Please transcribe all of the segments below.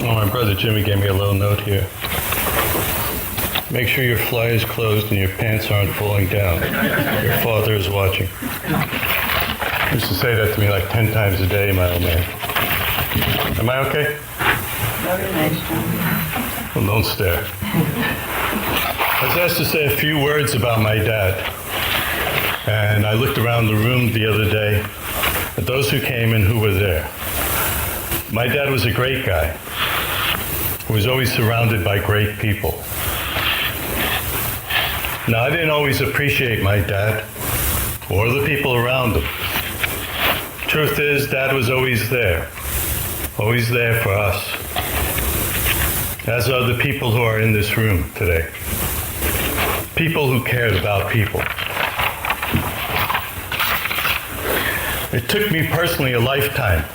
Oh, my brother Jimmy gave me a little note here. Make sure your fly is closed and your pants aren't falling down. Your father is watching. He used to say that to me like 10 times a day, my old man. Am I okay? Very nice, John. Well, don't stare. I was asked to say a few words about my dad. And I looked around the room the other day at those who came and who were there. My dad was a great guy who was always surrounded by great people. Now, I didn't always appreciate my dad or the people around him. Truth is, Dad was always there for us, as are the people who are in this room today. People who cared about people. It took me personally a lifetime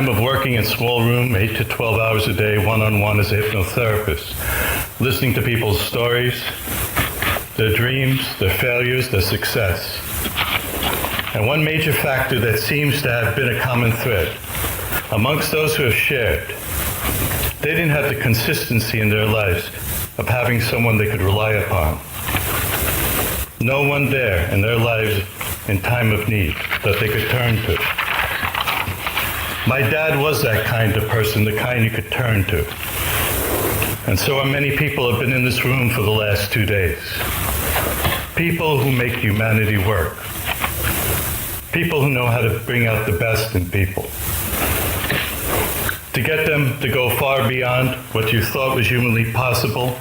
of working in a small room, 8 to 12 hours a day, one-on-one as a hypnotherapist, listening to people's stories, their dreams, their failures, their success. And one major factor that seems to have been a common thread amongst those who have shared, they didn't have the consistency in their lives of having someone they could rely upon. No one there in their lives in time of need that they could turn to. My dad was that kind of person, the kind you could turn to. And so many people have been in this room for the last 2 days. People who make humanity work. People who know how to bring out the best in people. To get them to go far beyond what you thought was humanly possible,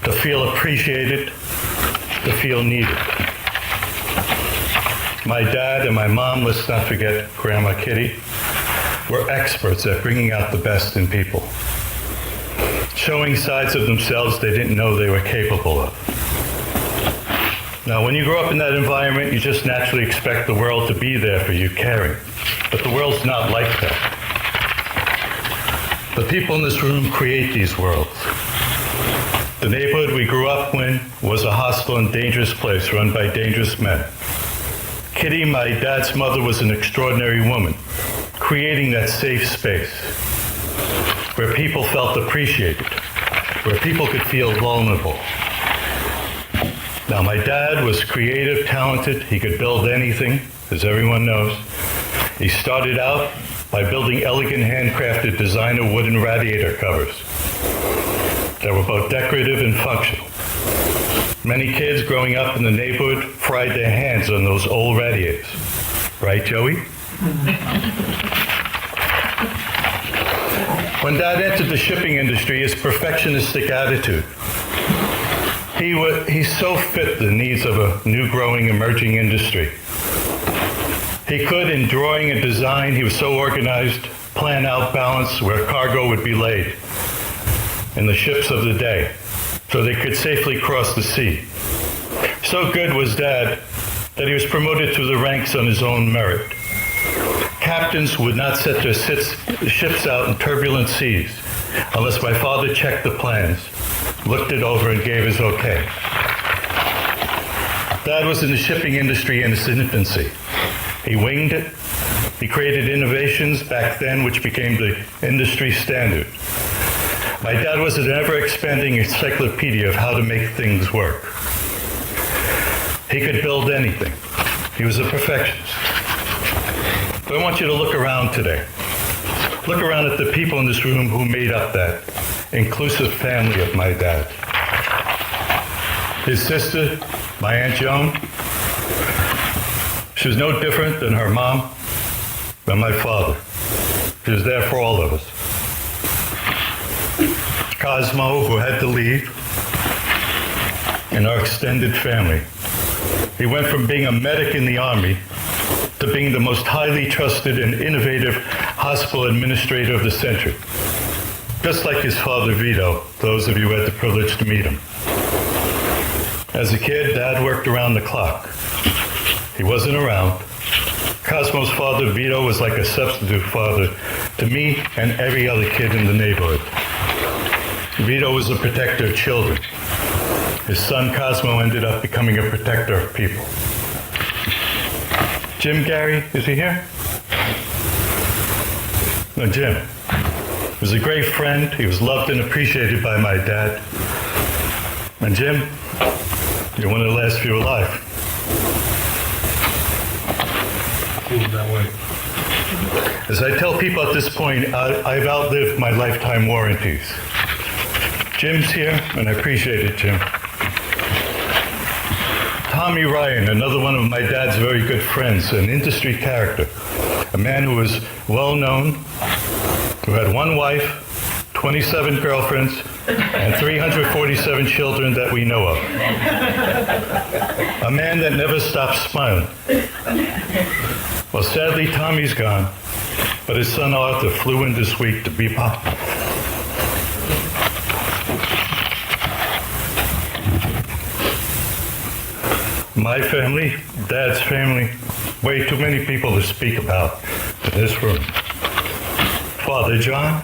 to feel appreciated, to feel needed. My dad and my mom, let's not forget Grandma Kitty, were experts at bringing out the best in people, showing sides of themselves they didn't know they were capable of. Now, when you grow up in that environment, you just naturally expect the world to be there for you, caring. But the world's not like that. The people in this room create these worlds. The neighborhood we grew up in was a hostile and dangerous place run by dangerous men. Kitty, my dad's mother, was an extraordinary woman, creating that safe space where people felt appreciated, where people could feel vulnerable. Now, my dad was creative, talented. He could build anything, as everyone knows. He started out by building elegant, handcrafted designer wooden radiator covers that were both decorative and functional. Many kids growing up in the neighborhood fried their hands on those old radiators. Right, Joey? When Dad entered the shipping industry, his perfectionistic attitude, he so fit the needs of a new growing, emerging industry. He could, in drawing and design, he was so organized, plan out balance where cargo would be laid in the ships of the day so they could safely cross the sea. So good was Dad that he was promoted through the ranks on his own merit. Captains would not set their ships out in turbulent seas unless my father checked the plans, looked it over, and gave his okay. Dad was in the shipping industry in its infancy. He winged it. He created innovations back then which became the industry standard. My dad was an ever-expanding encyclopedia of how to make things work. He could build anything. He was a perfectionist. But I want you to look around today. Look around at the people in this room who made up that inclusive family of my dad. His sister, my Aunt Joan, she was no different than her mom and my father. She was there for all of us. Cosmo, who had to leave, and our extended family. He went from being a medic in the Army to being the most highly trusted and innovative hospital administrator of the century. Just like his father Vito, those of you who had the privilege to meet him. As a kid, Dad worked around the clock. He wasn't around. Cosmo's father, Vito, was like a substitute father to me and every other kid in the neighborhood. Vito was a protector of children. His son, Cosmo, ended up becoming a protector of people. Jim Gary, is he here? No, Jim. was a great friend. He was loved and appreciated by my dad. And Jim, you're one of the last few alive. Feels that way. As I tell people at this point, I've outlived my lifetime warranties. Jim's here, and I appreciate it, Jim. Tommy Ryan, another one of my dad's very good friends, an industry character, a man who was well known, who had one wife, 27 girlfriends, and 347 children that we know of. A man that never stopped smiling. Well, sadly, Tommy's gone, but his son Arthur flew in this week to be pop. My family, Dad's family, way too many people to speak about in this room. Father John,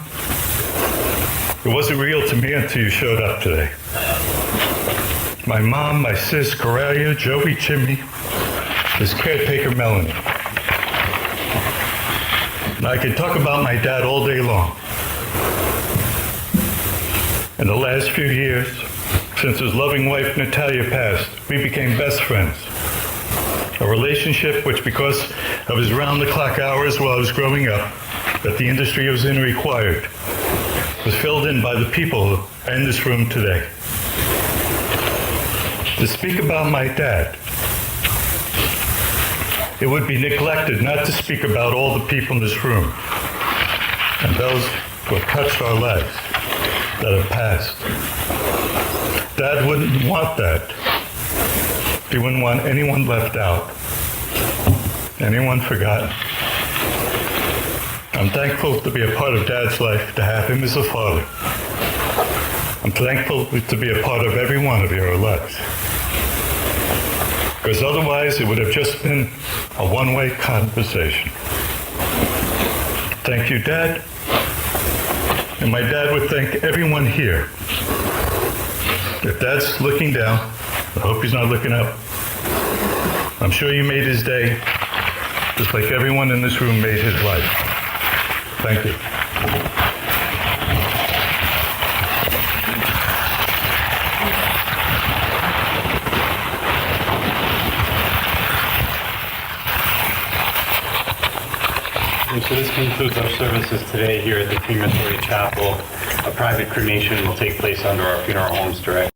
it wasn't real to me until you showed up today. My mom, my sis, Corellia, Joey Chimney, his caretaker Melanie. And I could talk about my dad all day long. In the last few years, since his loving wife Natalia passed, we became best friends. A relationship which, because of his round-the-clock hours while I was growing up, that the industry I was in required, was filled in by the people in this room today. To speak about my dad, it would be neglected not to speak about all the people in this room and those who have touched our lives that have passed. Dad wouldn't want that. He wouldn't want anyone left out, anyone forgotten. I'm thankful to be a part of Dad's life, to have him as a father. I'm thankful to be a part of every one of your lives. Because otherwise it would have just been a one-way conversation. Thank you, Dad. And my dad would thank everyone here. If Dad's looking down, I hope he's not looking up. I'm sure you made his day, just like everyone in this room made his life. Thank you. And so this concludes our services today here at the Crematory Chapel. A private cremation will take place under our funeral home's direction.